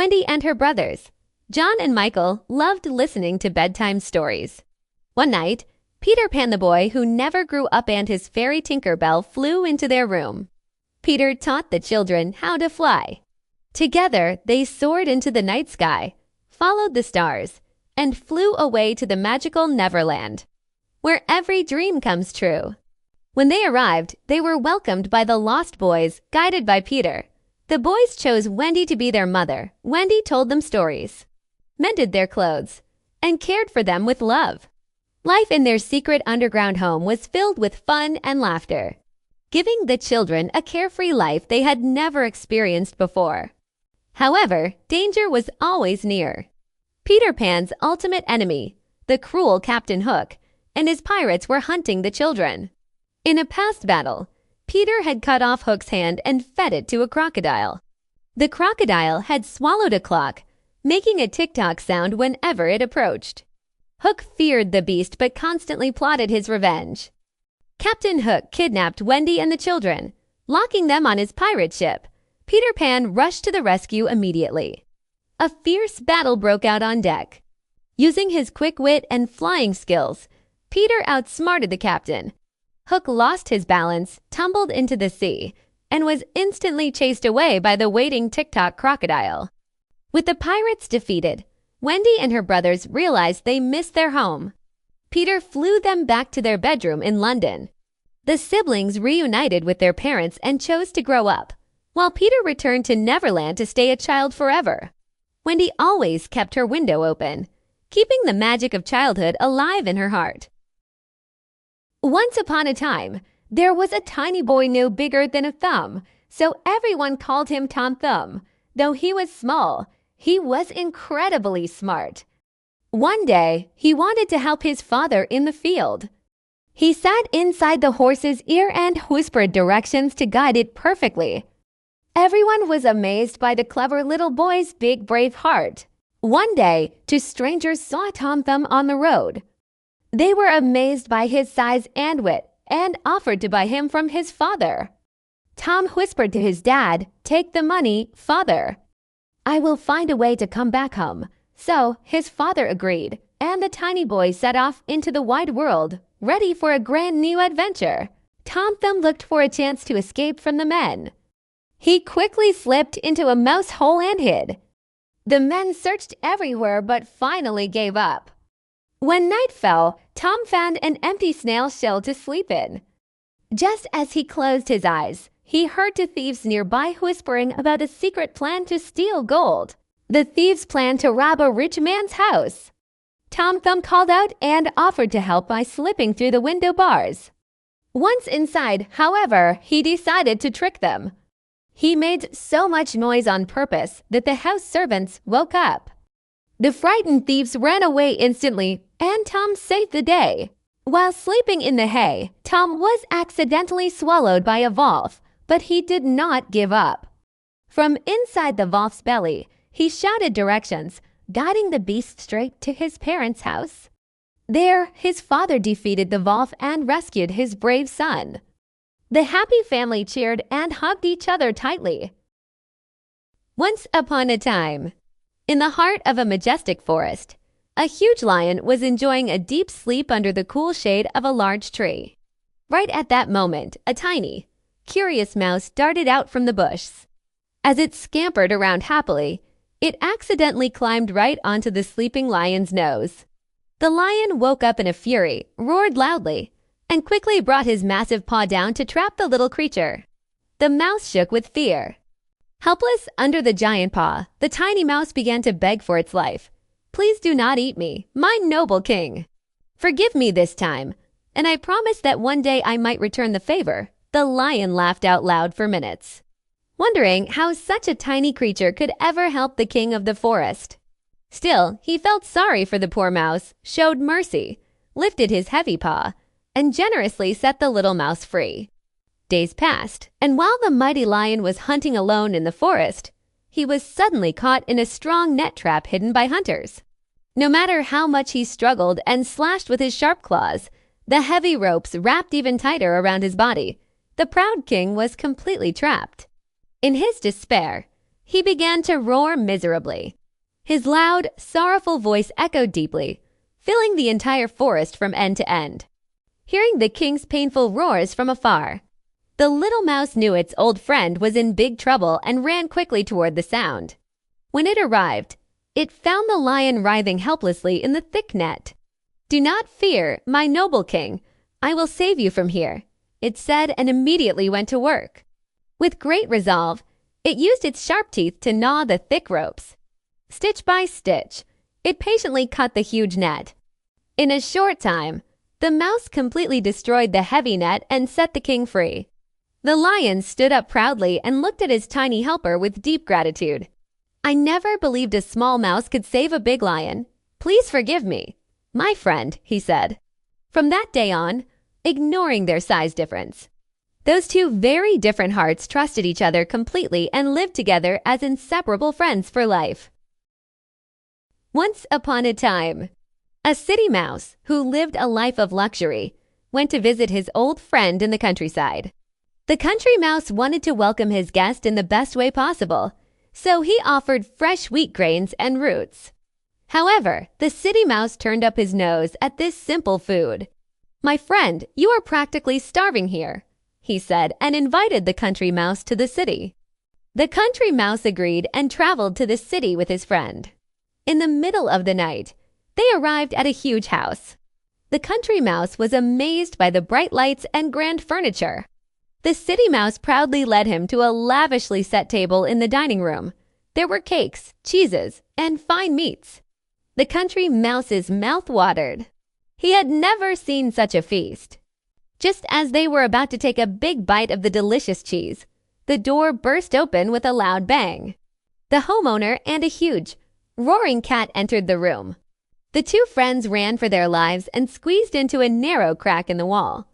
Wendy and her brothers, John and Michael, loved listening to bedtime stories. One night, Peter Pan the boy who never grew up and his fairy Tinkerbell flew into their room. Peter taught the children how to fly. Together, they soared into the night sky, followed the stars, and flew away to the magical Neverland, where every dream comes true. When they arrived, they were welcomed by the Lost Boys, guided by Peter. The boys chose Wendy to be their mother. Wendy told them stories, mended their clothes, and cared for them with love. Life in their secret underground home was filled with fun and laughter, giving the children a carefree life they had never experienced before. However, danger was always near. Peter Pan's ultimate enemy, the cruel Captain Hook, and his pirates were hunting the children. In a past battle, Peter had cut off Hook's hand and fed it to a crocodile. The crocodile had swallowed a clock, making a tick-tock sound whenever it approached. Hook feared the beast but constantly plotted his revenge. Captain Hook kidnapped Wendy and the children, locking them on his pirate ship. Peter Pan rushed to the rescue immediately. A fierce battle broke out on deck. Using his quick wit and flying skills, Peter outsmarted the captain. Hook lost his balance, tumbled into the sea, and was instantly chased away by the waiting tick-tock crocodile. With the pirates defeated, Wendy and her brothers realized they missed their home. Peter flew them back to their bedroom in London. The siblings reunited with their parents and chose to grow up, while Peter returned to Neverland to stay a child forever. Wendy always kept her window open, keeping the magic of childhood alive in her heart. Once upon a time, there was a tiny boy no bigger than a thumb, so everyone called him Tom Thumb. Though he was small, he was incredibly smart. One day, he wanted to help his father in the field. He sat inside the horse's ear and whispered directions to guide it perfectly. Everyone was amazed by the clever little boy's big, brave heart. One day, two strangers saw Tom Thumb on the road. They were amazed by his size and wit and offered to buy him from his father. Tom whispered to his dad, "Take the money, father. I will find a way to come back home." So his father agreed, and the tiny boy set off into the wide world, ready for a grand new adventure. Tom Thumb looked for a chance to escape from the men. He quickly slipped into a mouse hole and hid. The men searched everywhere but finally gave up. When night fell, Tom found an empty snail shell to sleep in. Just as he closed his eyes, he heard two thieves nearby whispering about a secret plan to steal gold. The thieves planned to rob a rich man's house. Tom Thumb called out and offered to help by slipping through the window bars. Once inside, however, he decided to trick them. He made so much noise on purpose that the house servants woke up. The frightened thieves ran away instantly, and Tom saved the day. While sleeping in the hay, Tom was accidentally swallowed by a wolf, but he did not give up. From inside the wolf's belly, he shouted directions, guiding the beast straight to his parents' house. There, his father defeated the wolf and rescued his brave son. The happy family cheered and hugged each other tightly. Once upon a time, in the heart of a majestic forest, a huge lion was enjoying a deep sleep under the cool shade of a large tree. Right at that moment, a tiny, curious mouse darted out from the bush. As it scampered around happily, it accidentally climbed right onto the sleeping lion's nose. The lion woke up in a fury, roared loudly, and quickly brought his massive paw down to trap the little creature. The mouse shook with fear. Helpless under the giant paw, the tiny mouse began to beg for its life. "Please do not eat me, my noble king. Forgive me this time, and I promise that one day I might return the favor." The lion laughed out loud for minutes, wondering how such a tiny creature could ever help the king of the forest. Still, he felt sorry for the poor mouse, showed mercy, lifted his heavy paw, and generously set the little mouse free. Days passed, and while the mighty lion was hunting alone in the forest, he was suddenly caught in a strong net trap hidden by hunters. No matter how much he struggled and slashed with his sharp claws, the heavy ropes wrapped even tighter around his body. The proud king was completely trapped. In his despair, he began to roar miserably. His loud, sorrowful voice echoed deeply, filling the entire forest from end to end. Hearing the king's painful roars from afar, the little mouse knew its old friend was in big trouble and ran quickly toward the sound. When it arrived, it found the lion writhing helplessly in the thick net. "Do not fear, my noble king. I will save you from here," it said, and immediately went to work. With great resolve, it used its sharp teeth to gnaw the thick ropes. Stitch by stitch, it patiently cut the huge net. In a short time, the mouse completely destroyed the heavy net and set the king free. The lion stood up proudly and looked at his tiny helper with deep gratitude. "I never believed a small mouse could save a big lion. Please forgive me, my friend," he said. From that day on, ignoring their size difference, those two very different hearts trusted each other completely and lived together as inseparable friends for life. Once upon a time, a city mouse who lived a life of luxury went to visit his old friend in the countryside. The country mouse wanted to welcome his guest in the best way possible, so he offered fresh wheat grains and roots. However, the city mouse turned up his nose at this simple food. "My friend, you are practically starving here," he said, and invited the country mouse to the city. The country mouse agreed and traveled to the city with his friend. In the middle of the night, they arrived at a huge house. The country mouse was amazed by the bright lights and grand furniture. The city mouse proudly led him to a lavishly set table in the dining room. There were cakes, cheeses, and fine meats. The country mouse's mouth watered. He had never seen such a feast. Just as they were about to take a big bite of the delicious cheese, the door burst open with a loud bang. The homeowner and a huge, roaring cat entered the room. The two friends ran for their lives and squeezed into a narrow crack in the wall.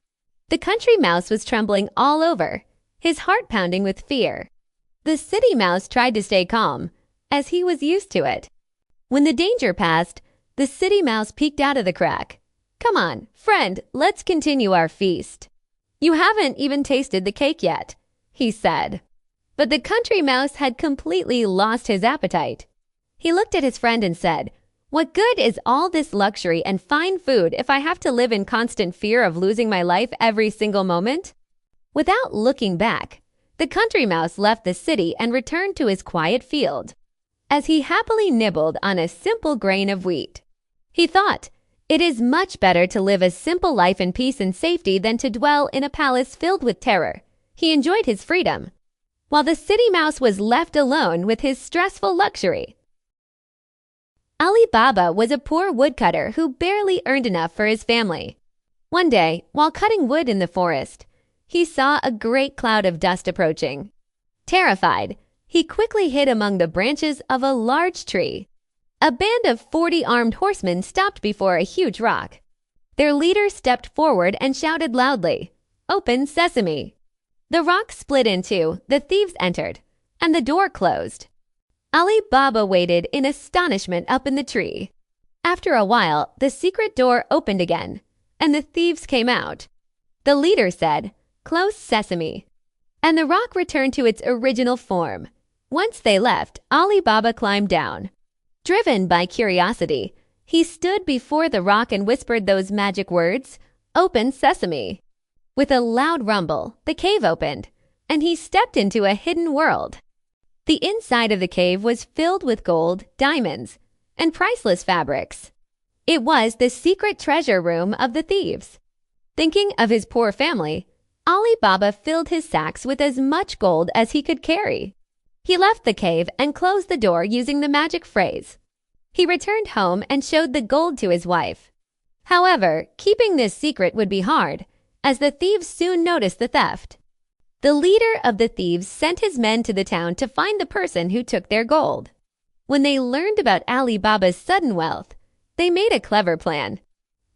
The country mouse was trembling all over, his heart pounding with fear. The city mouse tried to stay calm, as he was used to it. When the danger passed, the city mouse peeked out of the crack. "Come on, friend, let's continue our feast. You haven't even tasted the cake yet," he said. But the country mouse had completely lost his appetite. He looked at his friend and said, "What good is all this luxury and fine food if I have to live in constant fear of losing my life every single moment?" Without looking back, the country mouse left the city and returned to his quiet field, as he happily nibbled on a simple grain of wheat. He thought, "It is much better to live a simple life in peace and safety than to dwell in a palace filled with terror." He enjoyed his freedom, while the city mouse was left alone with his stressful luxury. Ali Baba was a poor woodcutter who barely earned enough for his family. One day, while cutting wood in the forest, he saw a great cloud of dust approaching. Terrified, he quickly hid among the branches of a large tree. A band of 40 armed horsemen stopped before a huge rock. Their leader stepped forward and shouted loudly, "Open sesame!" The rock split in two, the thieves entered, and the door closed. Ali Baba waited in astonishment up in the tree. After a while, the secret door opened again, and the thieves came out. The leader said, "Close sesame," and the rock returned to its original form. Once they left, Ali Baba climbed down. Driven by curiosity, he stood before the rock and whispered those magic words, "Open sesame." With a loud rumble, the cave opened, and he stepped into a hidden world. The inside of the cave was filled with gold, diamonds, and priceless fabrics. It was the secret treasure room of the thieves. Thinking of his poor family, Ali Baba filled his sacks with as much gold as he could carry. He left the cave and closed the door using the magic phrase. He returned home and showed the gold to his wife. However, keeping this secret would be hard, as the thieves soon noticed the theft. The leader of the thieves sent his men to the town to find the person who took their gold. When they learned about Ali Baba's sudden wealth, they made a clever plan.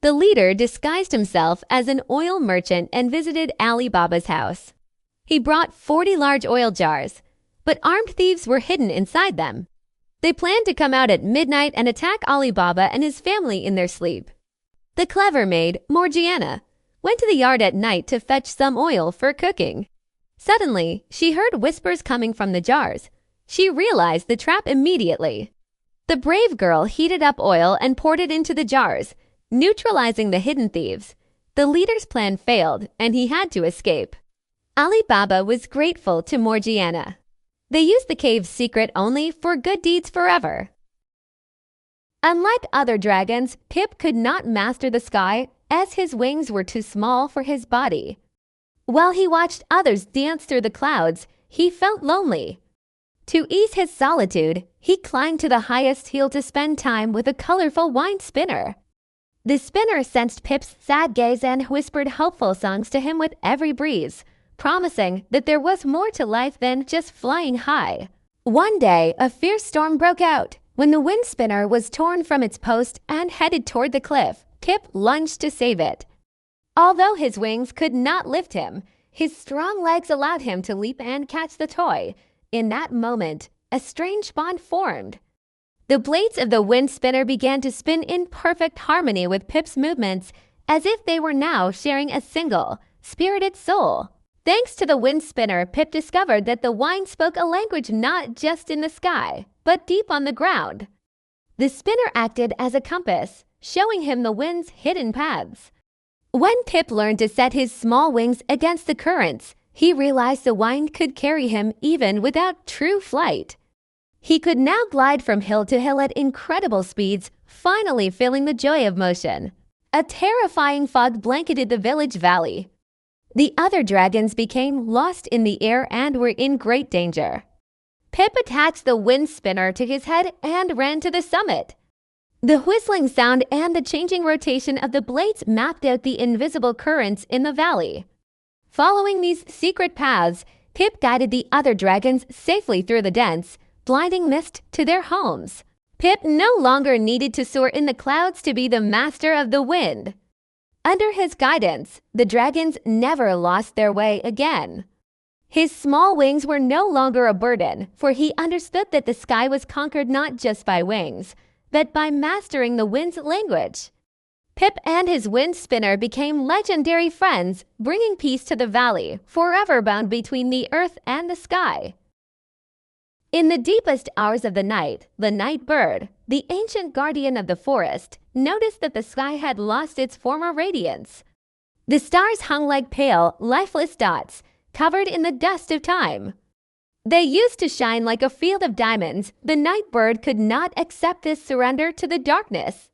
The leader disguised himself as an oil merchant and visited Ali Baba's house. He brought 40 large oil jars, but armed thieves were hidden inside them. They planned to come out at midnight and attack Ali Baba and his family in their sleep. The clever maid, Morgiana, went to the yard at night to fetch some oil for cooking. Suddenly, she heard whispers coming from the jars. She realized the trap immediately. The brave girl heated up oil and poured it into the jars, neutralizing the hidden thieves. The leader's plan failed, and he had to escape. Ali Baba was grateful to Morgiana. They used the cave's secret only for good deeds forever. Unlike other dragons, Pip could not master the sky as his wings were too small for his body. While he watched others dance through the clouds, he felt lonely. To ease his solitude, he climbed to the highest hill to spend time with a colorful wine spinner. The spinner sensed Pip's sad gaze and whispered hopeful songs to him with every breeze, promising that there was more to life than just flying high. One day, a fierce storm broke out. When the wind spinner was torn from its post and headed toward the cliff, Pip lunged to save it. Although his wings could not lift him, his strong legs allowed him to leap and catch the toy. In that moment, a strange bond formed. The blades of the wind spinner began to spin in perfect harmony with Pip's movements, as if they were now sharing a single, spirited soul. Thanks to the wind spinner, Pip discovered that the wine spoke a language not just in the sky, but deep on the ground. The spinner acted as a compass, showing him the wind's hidden paths. When Pip learned to set his small wings against the currents, he realized the wine could carry him even without true flight. He could now glide from hill to hill at incredible speeds, finally feeling the joy of motion. A terrifying fog blanketed the village valley. The other dragons became lost in the air and were in great danger. Pip attached the wind spinner to his head and ran to the summit. The whistling sound and the changing rotation of the blades mapped out the invisible currents in the valley. Following these secret paths, Pip guided the other dragons safely through the dense, blinding mist to their homes. Pip no longer needed to soar in the clouds to be the master of the wind. Under his guidance, the dragons never lost their way again. His small wings were no longer a burden, for he understood that the sky was conquered not just by wings, but by mastering the wind's language. Pip and his wind spinner became legendary friends, bringing peace to the valley, forever bound between the earth and the sky. In the deepest hours of the night bird, the ancient guardian of the forest, noticed that the sky had lost its former radiance. The stars hung like pale, lifeless dots, covered in the dust of time. They used to shine like a field of diamonds. The night bird could not accept this surrender to the darkness.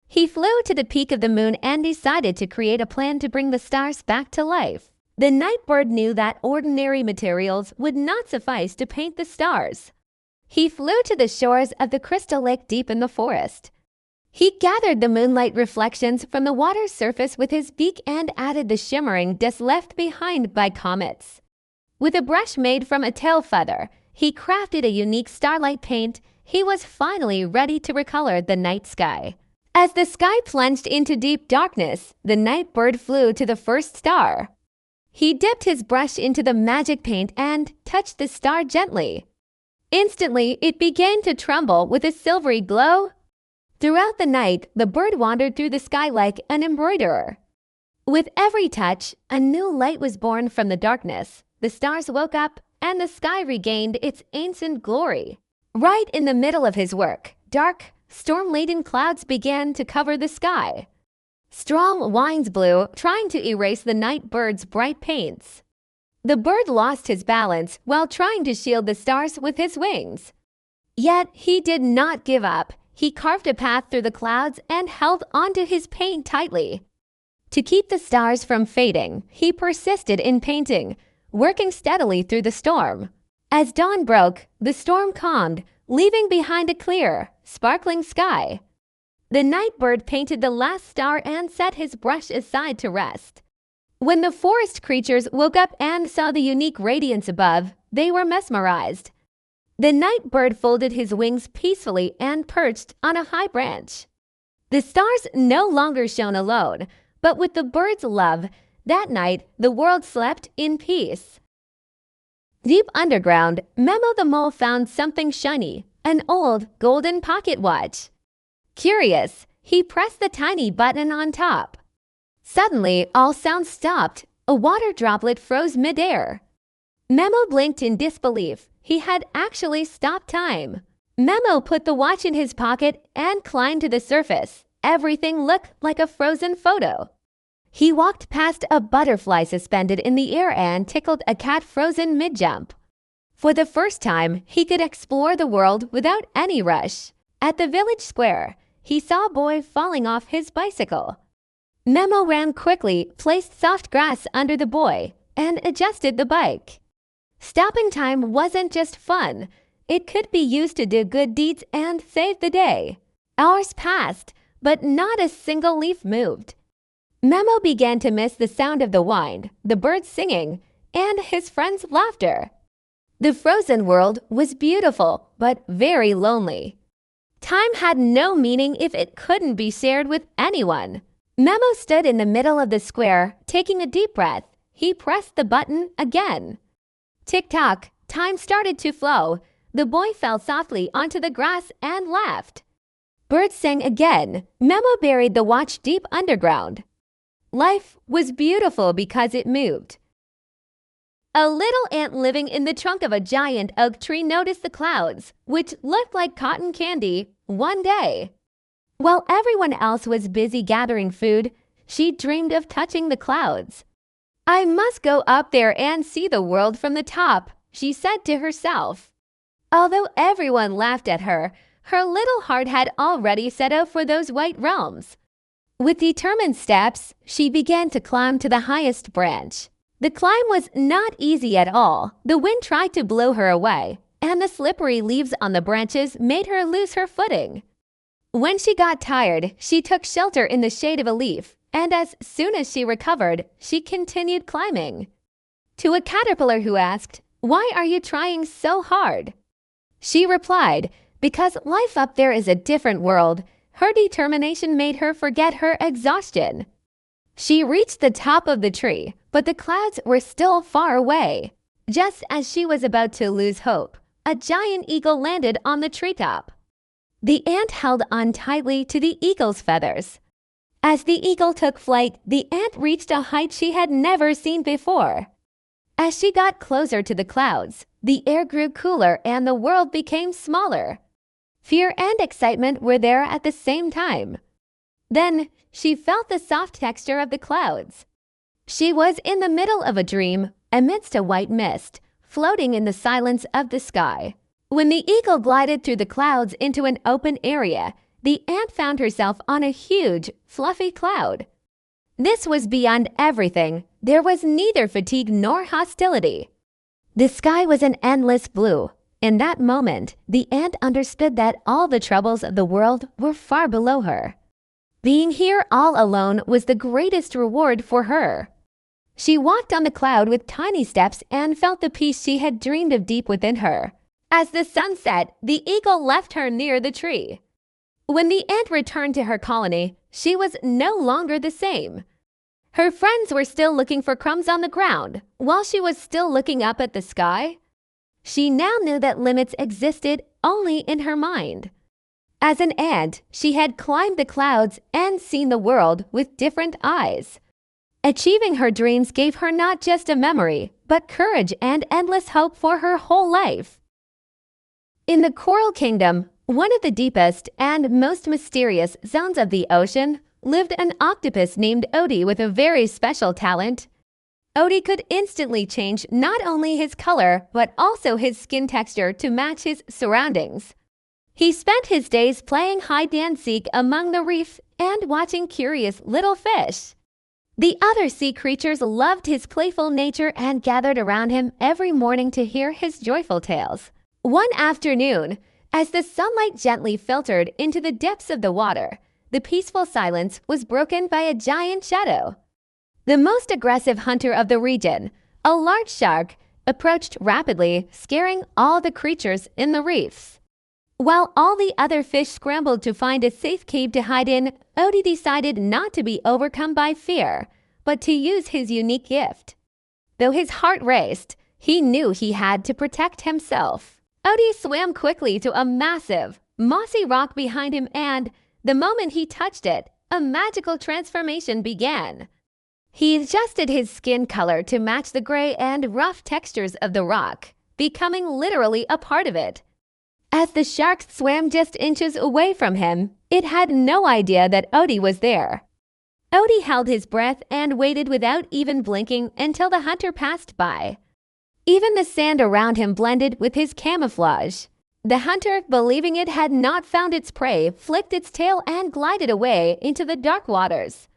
He flew to the peak of the moon and decided to create a plan to bring the stars back to life. The night bird knew that ordinary materials would not suffice to paint the stars. He flew to the shores of the crystal lake deep in the forest. He gathered the moonlight reflections from the water's surface with his beak and added the shimmering dust left behind by comets. With a brush made from a tail feather, he crafted a unique starlight paint. He was finally ready to recolor the night sky. As the sky plunged into deep darkness, the night bird flew to the first star. He dipped his brush into the magic paint and touched the star gently. Instantly, it began to tremble with a silvery glow. Throughout the night, the bird wandered through the sky like an embroiderer. With every touch, a new light was born from the darkness. The stars woke up, and the sky regained its ancient glory. Right in the middle of his work, dark, storm-laden clouds began to cover the sky. Strong winds blew, trying to erase the night bird's bright paints. The bird lost his balance while trying to shield the stars with his wings. Yet he did not give up. He carved a path through the clouds and held onto his paint tightly. To keep the stars from fading, he persisted in painting, working steadily through the storm. As dawn broke, the storm calmed, leaving behind a clear, sparkling sky. The night bird painted the last star and set his brush aside to rest. When the forest creatures woke up and saw the unique radiance above, they were mesmerized. The night bird folded his wings peacefully and perched on a high branch. The stars no longer shone alone, but with the bird's love, that night the world slept in peace. Deep underground, Memo the Mole found something shiny, an old golden pocket watch. Curious, he pressed the tiny button on top. Suddenly, all sound stopped. A water droplet froze midair. Memo blinked in disbelief. He had actually stopped time. Memo put the watch in his pocket and climbed to the surface. Everything looked like a frozen photo. He walked past a butterfly suspended in the air and tickled a cat frozen mid-jump. For the first time, he could explore the world without any rush. At the village square, he saw a boy falling off his bicycle. Memo ran quickly, placed soft grass under the boy, and adjusted the bike. Stopping time wasn't just fun. It could be used to do good deeds and save the day. Hours passed, but not a single leaf moved. Memo began to miss the sound of the wind, the birds singing, and his friends' laughter. The frozen world was beautiful, but very lonely. Time had no meaning if it couldn't be shared with anyone. Memo stood in the middle of the square, taking a deep breath. He pressed the button again. Tick-tock, time started to flow. The boy fell softly onto the grass and laughed. Birds sang again. Memo buried the watch deep underground. Life was beautiful because it moved. A little ant living in the trunk of a giant oak tree noticed the clouds, which looked like cotton candy, one day. While everyone else was busy gathering food, she dreamed of touching the clouds. I must go up there and see the world from the top, she said to herself. Although everyone laughed at her, her little heart had already set out for those white realms. With determined steps, she began to climb to the highest branch. The climb was not easy at all. The wind tried to blow her away, and the slippery leaves on the branches made her lose her footing. When she got tired, she took shelter in the shade of a leaf, and as soon as she recovered, she continued climbing. To a caterpillar who asked, "Why are you trying so hard?" She replied, "Because life up there is a different world." Her determination made her forget her exhaustion. She reached the top of the tree, but the clouds were still far away. Just as she was about to lose hope, a giant eagle landed on the treetop. The ant held on tightly to the eagle's feathers. As the eagle took flight, the ant reached a height she had never seen before. As she got closer to the clouds, the air grew cooler and the world became smaller. Fear and excitement were there at the same time. Then she felt the soft texture of the clouds. She was in the middle of a dream, amidst a white mist, floating in the silence of the sky. When the eagle glided through the clouds into an open area, the ant found herself on a huge, fluffy cloud. This was beyond everything. There was neither fatigue nor hostility. The sky was an endless blue. In that moment, the ant understood that all the troubles of the world were far below her. Being here all alone was the greatest reward for her. She walked on the cloud with tiny steps and felt the peace she had dreamed of deep within her. As the sun set, the eagle left her near the tree. When the ant returned to her colony, she was no longer the same. Her friends were still looking for crumbs on the ground, while she was still looking up at the sky. She now knew that limits existed only in her mind. As an ant, she had climbed the clouds and seen the world with different eyes. Achieving her dreams gave her not just a memory, but courage and endless hope for her whole life. In the Coral Kingdom, one of the deepest and most mysterious zones of the ocean, lived an octopus named Oti with a very special talent. Oti could instantly change not only his color, but also his skin texture to match his surroundings. He spent his days playing hide-and-seek among the reef and watching curious little fish. The other sea creatures loved his playful nature and gathered around him every morning to hear his joyful tales. One afternoon, as the sunlight gently filtered into the depths of the water, the peaceful silence was broken by a giant shadow. The most aggressive hunter of the region, a large shark, approached rapidly, scaring all the creatures in the reefs. While all the other fish scrambled to find a safe cave to hide in, Oti decided not to be overcome by fear, but to use his unique gift. Though his heart raced, he knew he had to protect himself. Oti swam quickly to a massive, mossy rock behind him and, the moment he touched it, a magical transformation began. He adjusted his skin color to match the gray and rough textures of the rock, becoming literally a part of it. As the shark swam just inches away from him, it had no idea that Oti was there. Oti held his breath and waited without even blinking until the hunter passed by. Even the sand around him blended with his camouflage. The hunter, believing it had not found its prey, flicked its tail and glided away into the dark waters.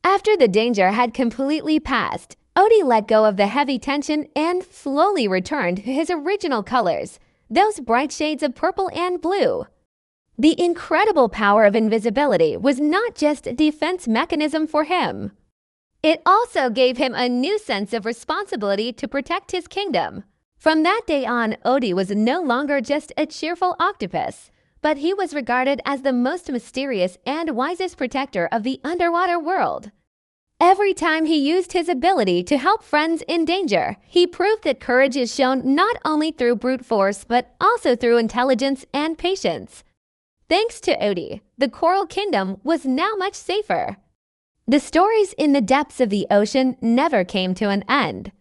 After the danger had completely passed, Oti let go of the heavy tension and slowly returned to his original colors, those bright shades of purple and blue. The incredible power of invisibility was not just a defense mechanism for him. It also gave him a new sense of responsibility to protect his kingdom. From that day on, Oti was no longer just a cheerful octopus, but he was regarded as the most mysterious and wisest protector of the underwater world. Every time he used his ability to help friends in danger, he proved that courage is shown not only through brute force but also through intelligence and patience. Thanks to Oti, the Coral Kingdom was now much safer. The stories in the depths of the ocean never came to an end.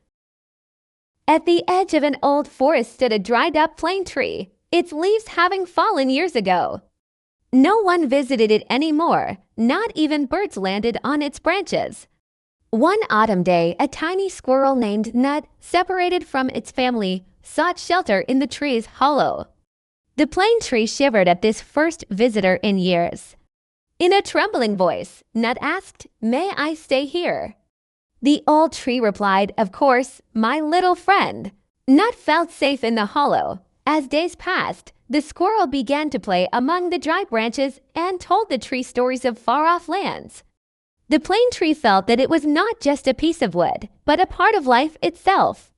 At the edge of an old forest stood a dried-up plane tree, its leaves having fallen years ago. No one visited it anymore, not even birds landed on its branches. One autumn day, a tiny squirrel named Nut, separated from its family, sought shelter in the tree's hollow. The plane tree shivered at this first visitor in years. In a trembling voice, Nut asked, "May I stay here?" The old tree replied, "Of course, my little friend." Nut felt safe in the hollow. As days passed, the squirrel began to play among the dry branches and told the tree stories of far-off lands. The plane tree felt that it was not just a piece of wood, but a part of life itself.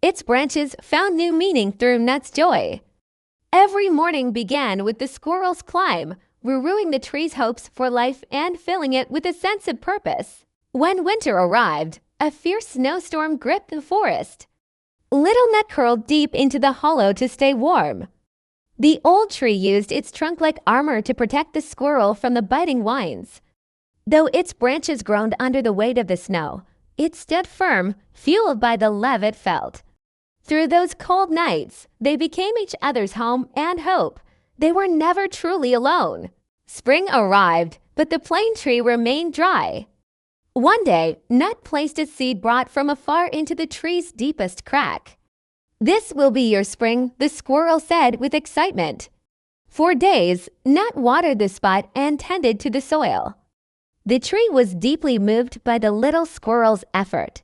Its branches found new meaning through Nut's joy. Every morning began with the squirrel's climb, renewing the tree's hopes for life and filling it with a sense of purpose. When winter arrived, a fierce snowstorm gripped the forest. Little Nut curled deep into the hollow to stay warm. The old tree used its trunk like armor to protect the squirrel from the biting winds. Though its branches groaned under the weight of the snow, it stood firm, fueled by the love it felt. Through those cold nights, they became each other's home and hope. They were never truly alone. Spring arrived, but the plane tree remained dry. One day, Nut placed a seed brought from afar into the tree's deepest crack. "This will be your spring," the squirrel said with excitement. For days, Nut watered the spot and tended to the soil. The tree was deeply moved by the little squirrel's effort.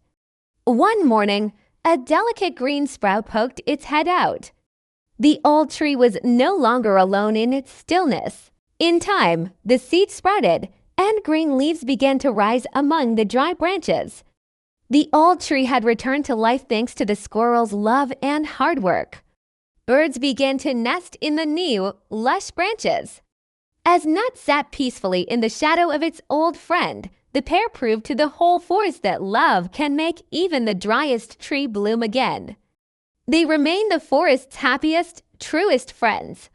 One morning, a delicate green sprout poked its head out. The old tree was no longer alone in its stillness. In time, the seed sprouted, and green leaves began to rise among the dry branches. The old tree had returned to life thanks to the squirrel's love and hard work. Birds began to nest in the new, lush branches. As Nut sat peacefully in the shadow of its old friend, the pair proved to the whole forest that love can make even the driest tree bloom again. They remained the forest's happiest, truest friends.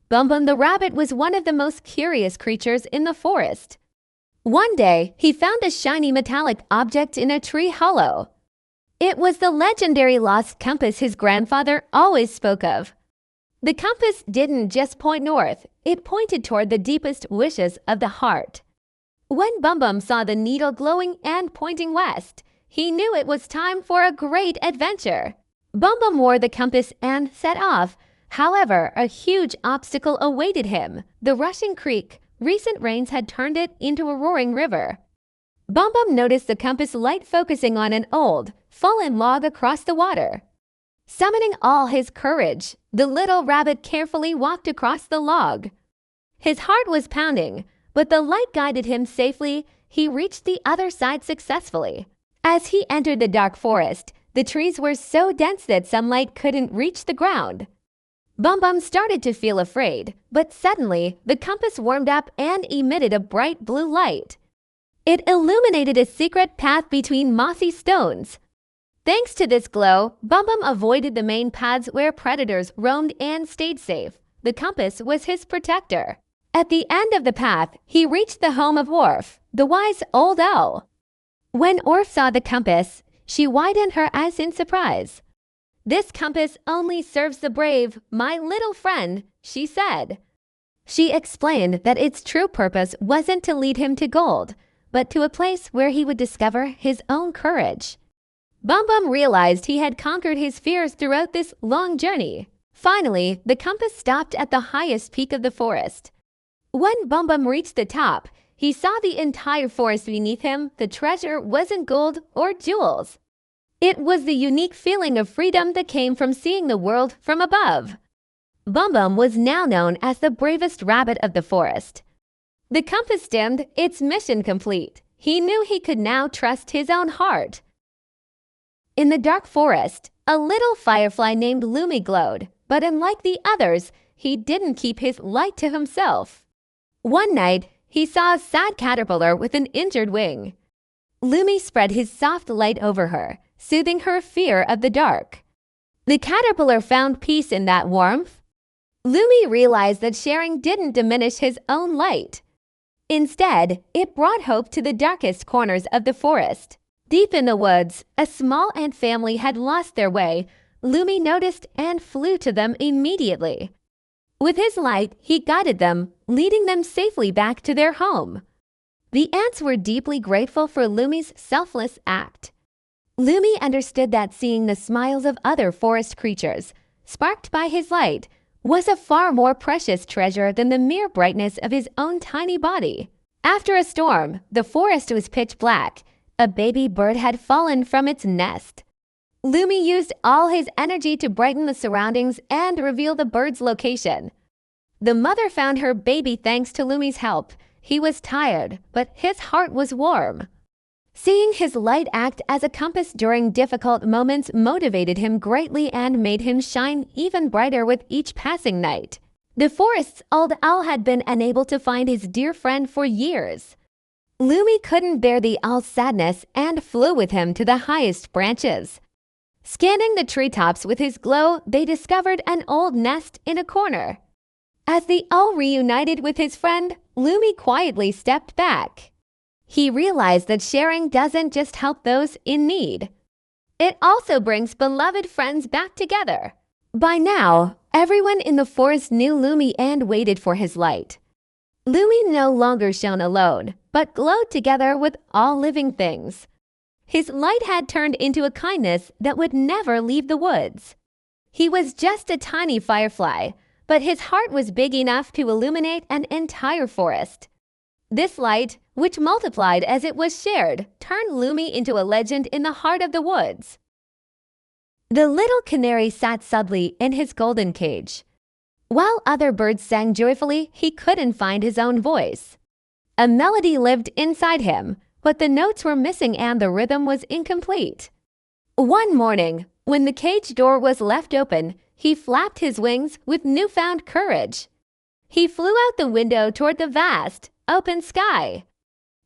Bum Bum the rabbit was one of the most curious creatures in the forest. One day, he found a shiny metallic object in a tree hollow. It was the legendary lost compass his grandfather always spoke of. The compass didn't just point north, it pointed toward the deepest wishes of the heart. When Bum Bum saw the needle glowing and pointing west, he knew it was time for a great adventure. Bum Bum wore the compass and set off. However, a huge obstacle awaited him, the rushing creek. Recent rains had turned it into a roaring river. Bum Bum noticed the compass light focusing on an old, fallen log across the water. Summoning all his courage, the little rabbit carefully walked across the log. His heart was pounding, but the light guided him safely. He reached the other side successfully. As he entered the dark forest, the trees were so dense that sunlight couldn't reach the ground. Bum Bum started to feel afraid, but suddenly the compass warmed up and emitted a bright blue light. It illuminated a secret path between mossy stones. Thanks to this glow, Bum Bum avoided the main paths where predators roamed and stayed safe. The compass was his protector. At the end of the path, he reached the home of Worf, the wise old owl. When Orf saw the compass, she widened her eyes in surprise. "This compass only serves the brave, my little friend," she said. She explained that its true purpose wasn't to lead him to gold, but to a place where he would discover his own courage. Bum Bum realized he had conquered his fears throughout this long journey. Finally, the compass stopped at the highest peak of the forest. When Bum Bum reached the top, he saw the entire forest beneath him. The treasure wasn't gold or jewels. It was the unique feeling of freedom that came from seeing the world from above. Bum Bum was now known as the bravest rabbit of the forest. The compass dimmed, its mission complete. He knew he could now trust his own heart. In the dark forest, a little firefly named Lumi glowed, but unlike the others, he didn't keep his light to himself. One night, he saw a sad caterpillar with an injured wing. Lumi spread his soft light over her, soothing her fear of the dark. The caterpillar found peace in that warmth. Lumi realized that sharing didn't diminish his own light. Instead, it brought hope to the darkest corners of the forest. Deep in the woods, a small ant family had lost their way. Lumi noticed and flew to them immediately. With his light, he guided them, leading them safely back to their home. The ants were deeply grateful for Lumi's selfless act. Lumi understood that seeing the smiles of other forest creatures, sparked by his light, was a far more precious treasure than the mere brightness of his own tiny body. After a storm, the forest was pitch black. A baby bird had fallen from its nest. Lumi used all his energy to brighten the surroundings and reveal the bird's location. The mother found her baby thanks to Lumi's help. He was tired, but his heart was warm. Seeing his light act as a compass during difficult moments motivated him greatly and made him shine even brighter with each passing night. The forest's old owl had been unable to find his dear friend for years. Lumi couldn't bear the owl's sadness and flew with him to the highest branches. Scanning the treetops with his glow, they discovered an old nest in a corner. As the owl reunited with his friend, Lumi quietly stepped back. He realized that sharing doesn't just help those in need. It also brings beloved friends back together. By now, everyone in the forest knew Lumi and waited for his light. Lumi no longer shone alone, but glowed together with all living things. His light had turned into a kindness that would never leave the woods. He was just a tiny firefly, but his heart was big enough to illuminate an entire forest. This light, which multiplied as it was shared, turned Lumi into a legend in the heart of the woods. The little canary sat sadly in his golden cage. While other birds sang joyfully, he couldn't find his own voice. A melody lived inside him, but the notes were missing and the rhythm was incomplete. One morning, when the cage door was left open, he flapped his wings with newfound courage. He flew out the window toward the vast, open sky.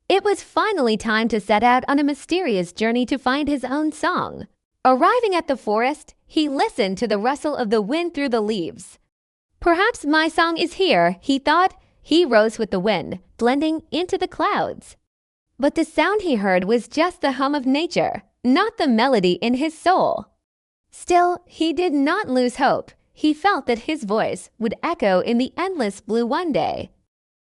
It was finally time to set out on a mysterious journey to find his own song. Arriving at the forest, he listened to the rustle of the wind through the leaves. "Perhaps my song is here," he thought. He rose with the wind, blending into the clouds. But the sound he heard was just the hum of nature, not the melody in his soul. Still, he did not lose hope. He felt that his voice would echo in the endless blue one day.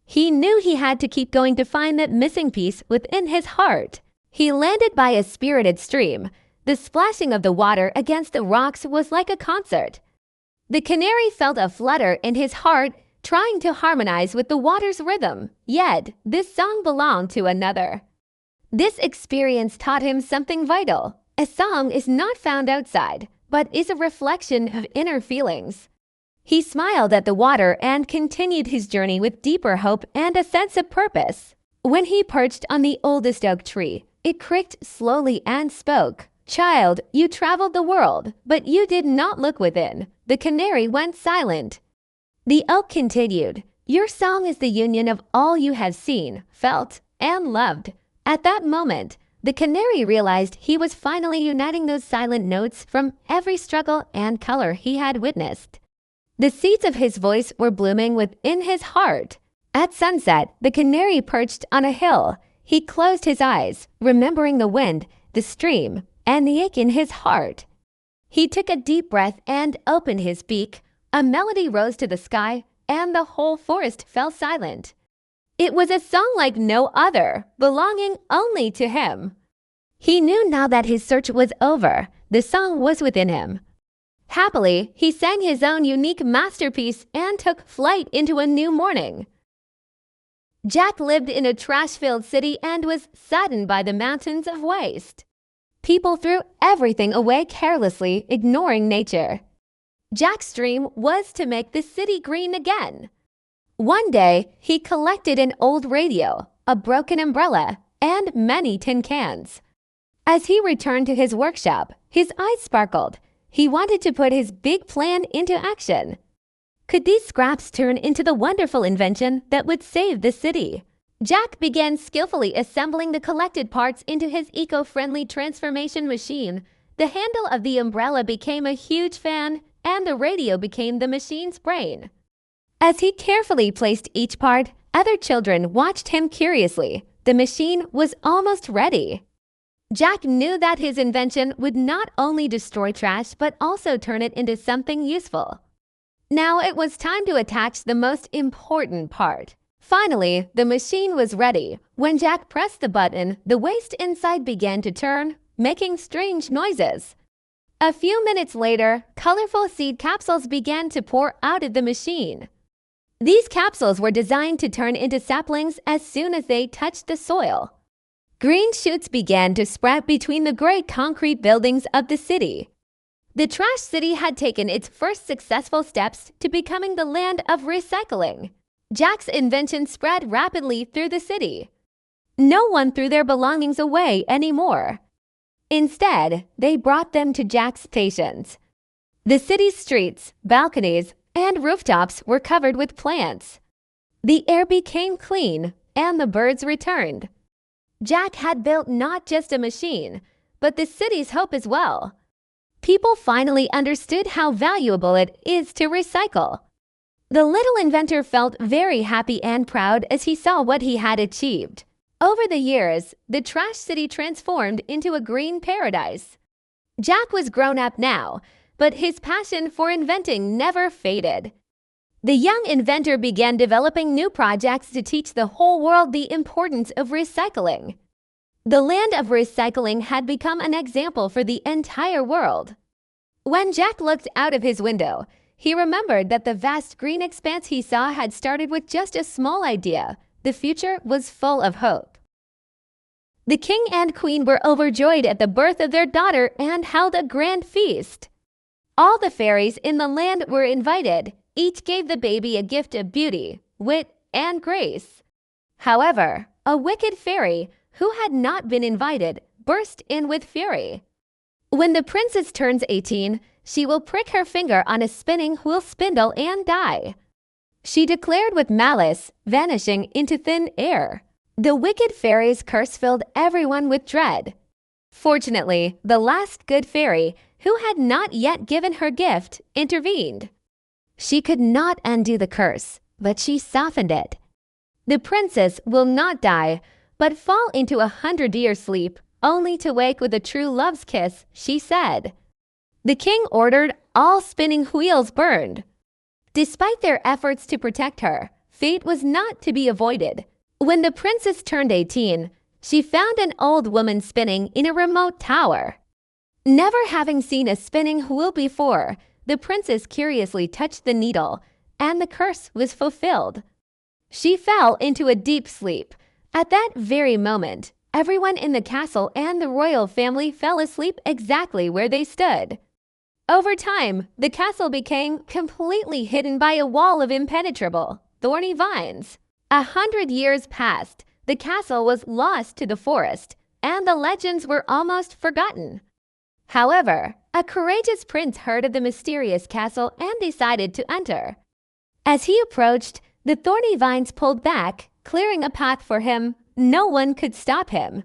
He knew he had to keep going to find that missing piece within his heart. He landed by a spirited stream. The splashing of the water against the rocks was like a concert. The canary felt a flutter in his heart, trying to harmonize with the water's rhythm. Yet, this song belonged to another. This experience taught him something vital. A song is not found outside, but is a reflection of inner feelings. He smiled at the water and continued his journey with deeper hope and a sense of purpose. When he perched on the oldest oak tree, it creaked slowly and spoke. "Child, you traveled the world, but you did not look within." The canary went silent. The oak continued, "Your song is the union of all you have seen, felt, and loved." At that moment, the canary realized he was finally uniting those silent notes from every struggle and color he had witnessed. The seeds of his voice were blooming within his heart. At sunset, the canary perched on a hill. He closed his eyes, remembering the wind, the stream, and the ache in his heart. He took a deep breath and opened his beak. A melody rose to the sky, and the whole forest fell silent. It was a song like no other, belonging only to him. He knew now that his search was over. The song was within him. Happily, he sang his own unique masterpiece and took flight into a new morning. Jack lived in a trash-filled city and was saddened by the mountains of waste. People threw everything away carelessly, ignoring nature. Jack's dream was to make the city green again. One day, he collected an old radio, a broken umbrella, and many tin cans. As he returned to his workshop, his eyes sparkled. He wanted to put his big plan into action. Could these scraps turn into the wonderful invention that would save the city? Jack began skillfully assembling the collected parts into his eco-friendly transformation machine. The handle of the umbrella became a huge fan, and the radio became the machine's brain. As he carefully placed each part, other children watched him curiously. The machine was almost ready. Jack knew that his invention would not only destroy trash but also turn it into something useful. Now it was time to attach the most important part. Finally, the machine was ready. When Jack pressed the button, the waste inside began to turn, making strange noises. A few minutes later, colorful seed capsules began to pour out of the machine. These capsules were designed to turn into saplings as soon as they touched the soil. Green shoots began to sprout between the gray concrete buildings of the city. The trash city had taken its first successful steps to becoming the land of recycling. Jack's invention spread rapidly through the city. No one threw their belongings away anymore. Instead, they brought them to Jack's stations. The city's streets, balconies, and rooftops were covered with plants. The air became clean, and the birds returned. Jack had built not just a machine, but the city's hope as well. People finally understood how valuable it is to recycle. The little inventor felt very happy and proud as he saw what he had achieved. Over the years, the trash city transformed into a green paradise. Jack was grown up now, but his passion for inventing never faded. The young inventor began developing new projects to teach the whole world the importance of recycling. The land of recycling had become an example for the entire world. When Jack looked out of his window, he remembered that the vast green expanse he saw had started with just a small idea. The future was full of hope. The king and queen were overjoyed at the birth of their daughter and held a grand feast. All the fairies in the land were invited. Each gave the baby a gift of beauty, wit, and grace. However, a wicked fairy, who had not been invited, burst in with fury. When the princess turns 18, she will prick her finger on a spinning wheel spindle and die. She declared with malice, vanishing into thin air. The wicked fairy's curse filled everyone with dread. Fortunately, the last good fairy, who had not yet given her gift, intervened. She could not undo the curse, but she softened it. The princess will not die, but fall into 100-year sleep, only to wake with a true love's kiss, she said. The king ordered all spinning wheels burned. Despite their efforts to protect her, fate was not to be avoided. When the princess turned 18, she found an old woman spinning in a remote tower. Never having seen a spinning wheel before, the princess curiously touched the needle, and the curse was fulfilled. She fell into a deep sleep. At that very moment, everyone in the castle and the royal family fell asleep exactly where they stood. Over time, the castle became completely hidden by a wall of impenetrable, thorny vines. 100 years passed, the castle was lost to the forest, and the legends were almost forgotten. However, a courageous prince heard of the mysterious castle and decided to enter. As he approached, the thorny vines pulled back, clearing a path for him. No one could stop him.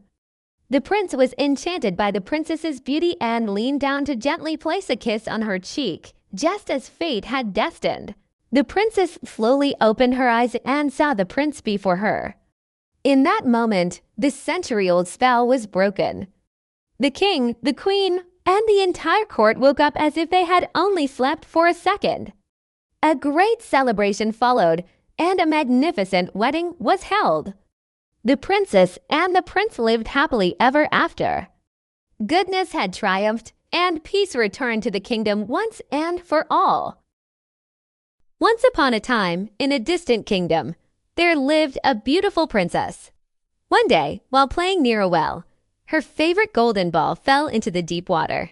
The prince was enchanted by the princess's beauty and leaned down to gently place a kiss on her cheek, just as fate had destined. The princess slowly opened her eyes and saw the prince before her. In that moment, the century-old spell was broken. The king, the queen, and the entire court woke up as if they had only slept for a second. A great celebration followed, and a magnificent wedding was held. The princess and the prince lived happily ever after. Goodness had triumphed, and peace returned to the kingdom once and for all. Once upon a time, in a distant kingdom, there lived a beautiful princess. One day, while playing near a well, her favorite golden ball fell into the deep water.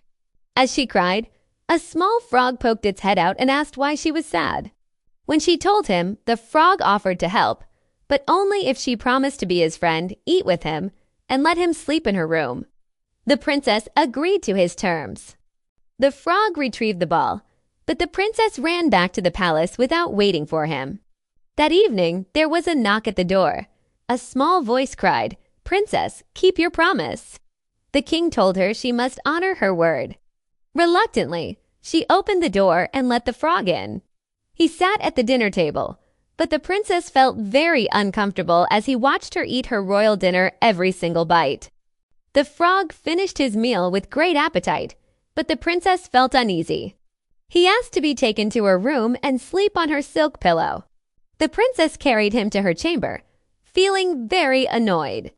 As she cried, a small frog poked its head out and asked why she was sad. When she told him, the frog offered to help, but only if she promised to be his friend, eat with him, and let him sleep in her room. The princess agreed to his terms. The frog retrieved the ball, but the princess ran back to the palace without waiting for him. That evening, there was a knock at the door. A small voice cried, "Princess, keep your promise." The king told her she must honor her word. Reluctantly, she opened the door and let the frog in. He sat at the dinner table, but the princess felt very uncomfortable as he watched her eat her royal dinner every single bite. The frog finished his meal with great appetite, but the princess felt uneasy. He asked to be taken to her room and sleep on her silk pillow. The princess carried him to her chamber, feeling very annoyed.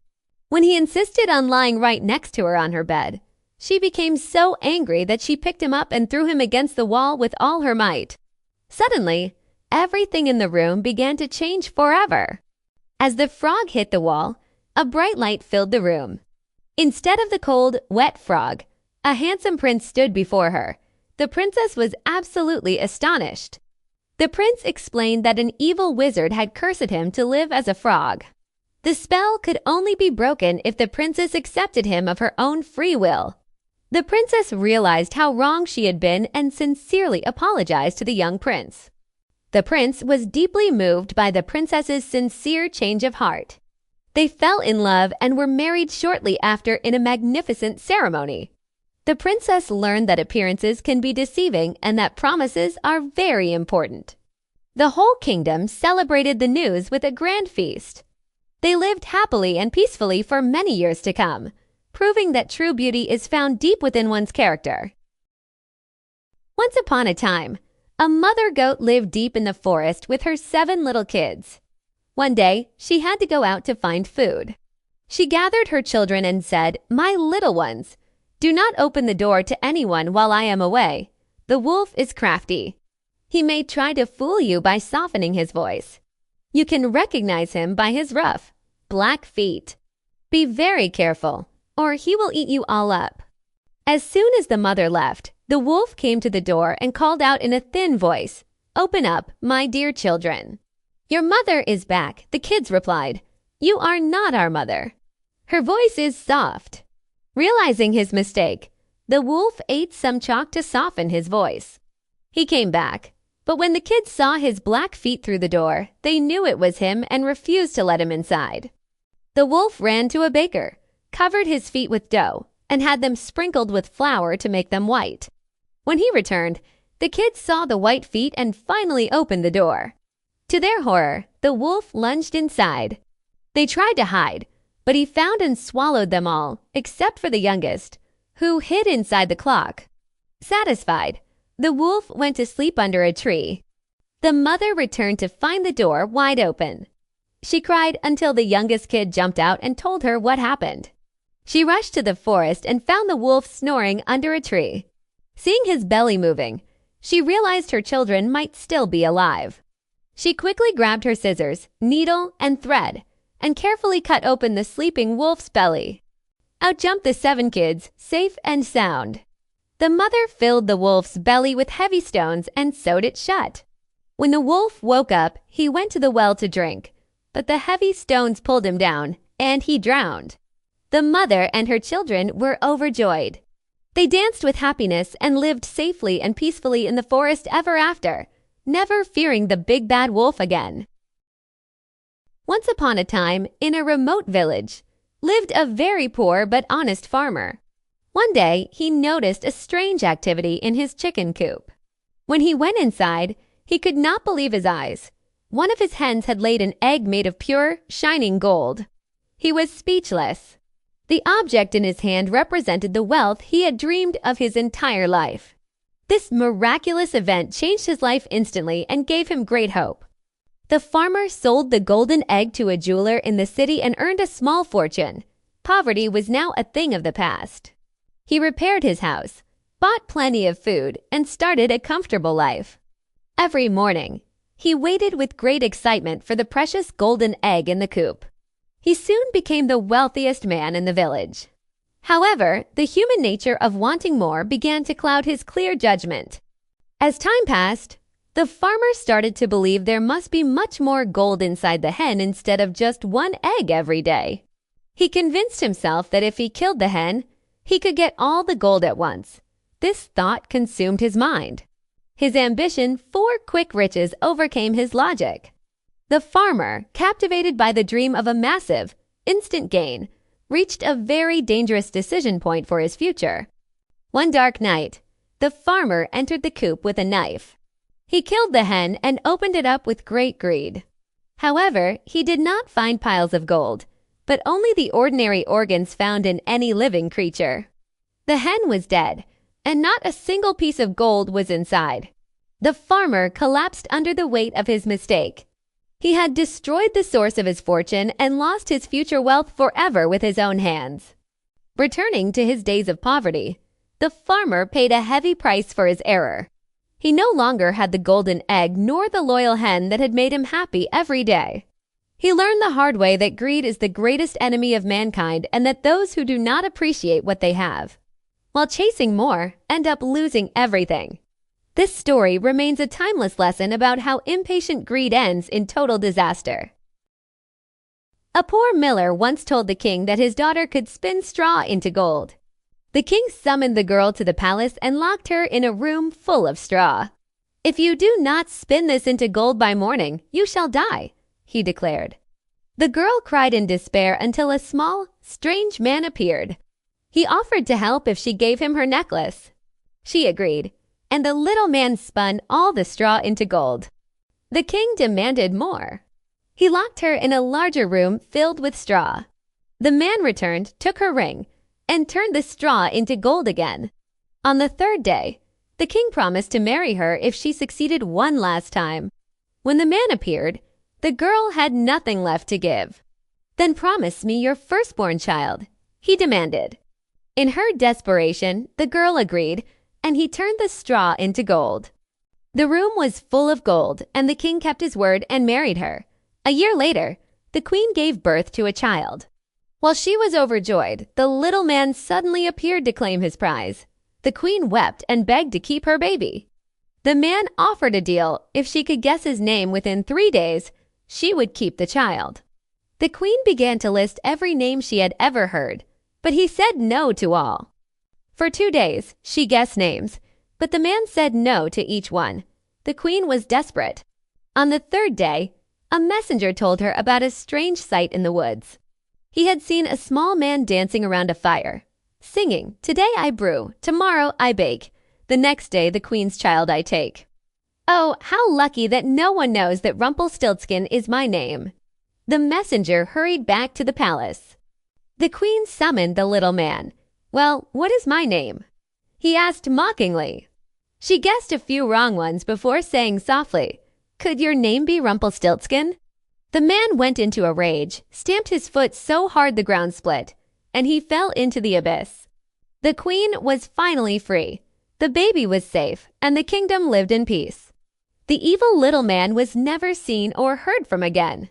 When he insisted on lying right next to her on her bed, she became so angry that she picked him up and threw him against the wall with all her might. Suddenly, everything in the room began to change forever. As the frog hit the wall, a bright light filled the room. Instead of the cold, wet frog, a handsome prince stood before her. The princess was absolutely astonished. The prince explained that an evil wizard had cursed him to live as a frog. The spell could only be broken if the princess accepted him of her own free will. The princess realized how wrong she had been and sincerely apologized to the young prince. The prince was deeply moved by the princess's sincere change of heart. They fell in love and were married shortly after in a magnificent ceremony. The princess learned that appearances can be deceiving and that promises are very important. The whole kingdom celebrated the news with a grand feast. They lived happily and peacefully for many years to come, proving that true beauty is found deep within one's character. Once upon a time, a mother goat lived deep in the forest with her 7 little kids. One day, she had to go out to find food. She gathered her children and said, "My little ones, do not open the door to anyone while I am away. The wolf is crafty. He may try to fool you by softening his voice. You can recognize him by his rough, black feet. Be very careful, or he will eat you all up." As soon as the mother left, the wolf came to the door and called out in a thin voice, "Open up, my dear children." "Your mother is back," the kids replied. "You are not our mother. Her voice is soft." Realizing his mistake, the wolf ate some chalk to soften his voice. He came back, but when the kids saw his black feet through the door, they knew it was him and refused to let him inside. The wolf ran to a baker, covered his feet with dough, and had them sprinkled with flour to make them white. When he returned, the kids saw the white feet and finally opened the door. To their horror, the wolf lunged inside. They tried to hide, but he found and swallowed them all, except for the youngest, who hid inside the clock. Satisfied, the wolf went to sleep under a tree. The mother returned to find the door wide open. She cried until the youngest kid jumped out and told her what happened. She rushed to the forest and found the wolf snoring under a tree. Seeing his belly moving, she realized her children might still be alive. She quickly grabbed her scissors, needle, and thread, and carefully cut open the sleeping wolf's belly. Out jumped the 7 kids, safe and sound. The mother filled the wolf's belly with heavy stones and sewed it shut. When the wolf woke up, he went to the well to drink, but the heavy stones pulled him down, and he drowned. The mother and her children were overjoyed. They danced with happiness and lived safely and peacefully in the forest ever after, never fearing the big bad wolf again. Once upon a time, in a remote village, lived a very poor but honest farmer. One day, he noticed a strange activity in his chicken coop. When he went inside, he could not believe his eyes. One of his hens had laid an egg made of pure, shining gold. He was speechless. The object in his hand represented the wealth he had dreamed of his entire life. This miraculous event changed his life instantly and gave him great hope. The farmer sold the golden egg to a jeweler in the city and earned a small fortune. Poverty was now a thing of the past. He repaired his house, bought plenty of food, and started a comfortable life. Every morning, he waited with great excitement for the precious golden egg in the coop. He soon became the wealthiest man in the village. However, the human nature of wanting more began to cloud his clear judgment. As time passed, the farmer started to believe there must be much more gold inside the hen instead of just one egg every day. He convinced himself that if he killed the hen, he could get all the gold at once. This thought consumed his mind. His ambition for quick riches overcame his logic. The farmer, captivated by the dream of a massive, instant gain, reached a very dangerous decision point for his future. One dark night, the farmer entered the coop with a knife. He killed the hen and opened it up with great greed. However, he did not find piles of gold, but only the ordinary organs found in any living creature. The hen was dead, and not a single piece of gold was inside. The farmer collapsed under the weight of his mistake. He had destroyed the source of his fortune and lost his future wealth forever with his own hands. Returning to his days of poverty, the farmer paid a heavy price for his error. He no longer had the golden egg nor the loyal hen that had made him happy every day. He learned the hard way that greed is the greatest enemy of mankind and that those who do not appreciate what they have, while chasing more, end up losing everything. This story remains a timeless lesson about how impatient greed ends in total disaster. A poor miller once told the king that his daughter could spin straw into gold. The king summoned the girl to the palace and locked her in a room full of straw. "If you do not spin this into gold by morning, you shall die," he declared. The girl cried in despair until a small, strange man appeared. He offered to help if she gave him her necklace. She agreed, and the little man spun all the straw into gold. The king demanded more. He locked her in a larger room filled with straw. The man returned, took her ring, and turned the straw into gold again. On the third day, the king promised to marry her if she succeeded one last time. When the man appeared, the girl had nothing left to give. "Then promise me your firstborn child," he demanded. In her desperation, the girl agreed, and he turned the straw into gold. The room was full of gold, and the king kept his word and married her. A year later, the queen gave birth to a child. While she was overjoyed, the little man suddenly appeared to claim his prize. The queen wept and begged to keep her baby. The man offered a deal. If she could guess his name within 3 days, she would keep the child. The queen began to list every name she had ever heard, but he said no to all. For 2 days, she guessed names, but the man said no to each one. The queen was desperate. On the 3rd day, a messenger told her about a strange sight in the woods. He had seen a small man dancing around a fire, singing, "Today I brew, tomorrow I bake, the next day the queen's child I take. Oh, how lucky that no one knows that Rumpelstiltskin is my name." The messenger hurried back to the palace. The queen summoned the little man. "Well, what is my name?" he asked mockingly. She guessed a few wrong ones before saying softly, "Could your name be Rumpelstiltskin?" The man went into a rage, stamped his foot so hard the ground split, and he fell into the abyss. The queen was finally free. The baby was safe, and the kingdom lived in peace. The evil little man was never seen or heard from again.